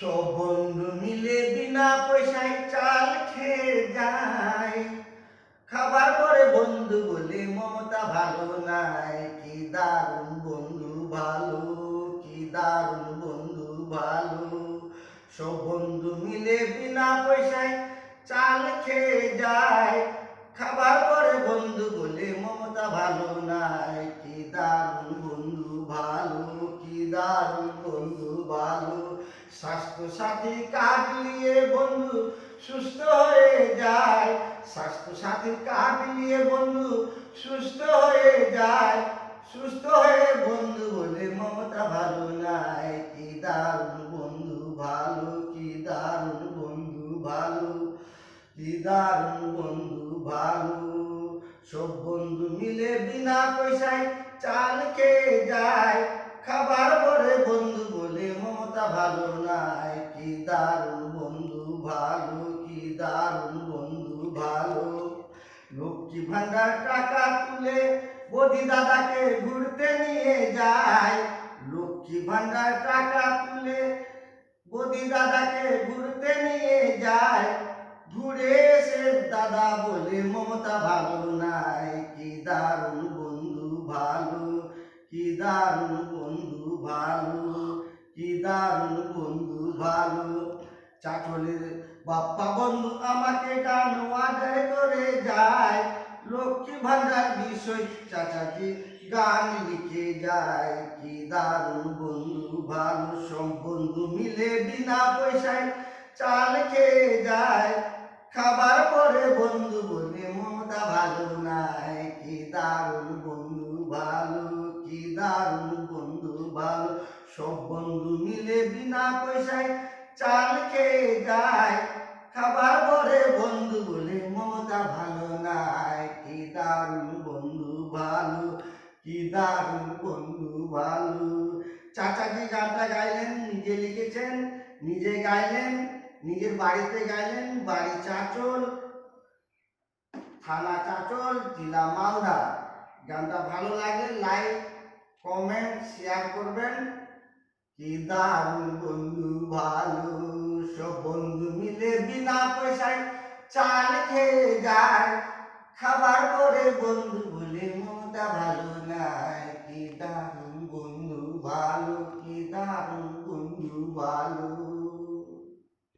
সব বন্ধু মিলে বিনা পয়সায় চাল খেয়ে যায়। খাবার পরে বন্ধু বলে মমতা ভালো নাই। কি দারুণ বন্ধু ভালো, কি দারুণ বন্ধু ভালো। সব বন্ধু মিলে বিনা পয়সায় চাল খেয়ে যায়। খাবার পরে বন্ধু বলে মমতা ভালো নাই। কি দারুণ বন্ধু ভালো, কি দারুণ বন্ধু ভালো। স্বাস্থ্য সাথী কার্ড নিয়ে বন্ধু সুস্থ হয়ে যায়। স্বাস্থ্য সাথী কার্ড নিয়ে বন্ধু সুস্থ হয়ে যায়। সুস্থ হয়ে বন্ধু বলে মমতা ভালো নাই। কি দারুণ বন্ধু ভালো, কি দারুণ বন্ধু ভালো, কি দারুণ বন্ধু ভালো। সব বন্ধু মিলে বিনা পয়সায় চাল খেয়ে যায়। খাবার পরে বন্ধু বলে মমতা ভালো নাই। কি দারুণ বন্ধু ভালো, কি দারুণ বন্ধু ভালো। লক্ষ্মী ভান্ডার টাকা তুলে বৌদি দাদাকে ঘুরতে নিয়ে যায়। লক্ষ্মী ভান্ডার টাকা তুলে বৌদি দাদাকে ঘুরতে নিয়ে যায়। ঘুরে এসে দাদা বলে মমতা ভালো নাই। কি দারুণ বন্ধু ভালো, কি দারুণ বন্ধু ভালো, কি দারুণ বন্ধু ভালো। চাচলের বাপ্পা বন্ধু আমাকে গান আদায় করে যায়। লক্ষ্মী ভান্ডার বিষয় চাচাজি গান লিখে যায়। কি দারুণ বন্ধু ভালো। সব বন্ধু মিলে বিনা পয়সায় চাল খেয়ে যায়। খাবার পরে বন্ধু বলে মমতা ভালো নাই। কি দারুণ বন্ধু ভালো, কি দারুণ বন্ধু ভালো। সব বন্ধু মিলে বিনা পয়সায় চাল খেয়ে যায়। খাবার পরে বন্ধু বলে মমতা ভালো নাই। কি দারুণ বন্ধু ভালো, কি দারুণ বন্ধু ভালো। চাচাজি গানটা গাইলেন, নিজে লিখেছেন, নিজে গাইলেন, নিজের বাড়িতে গাইলেন। বাড়ি চাচল, থানা চাচল, জেলা মালদা। গানটা ভালো লাগলে লাইক, কমেন্ট, শেয়ার করবেন। কি দারুণ বন্ধু ভালো। সব বন্ধু মিলে বিনা পয়সায় চাল খেয়ে যায়। খাবার পরে বন্ধু বলে মমতা ভালো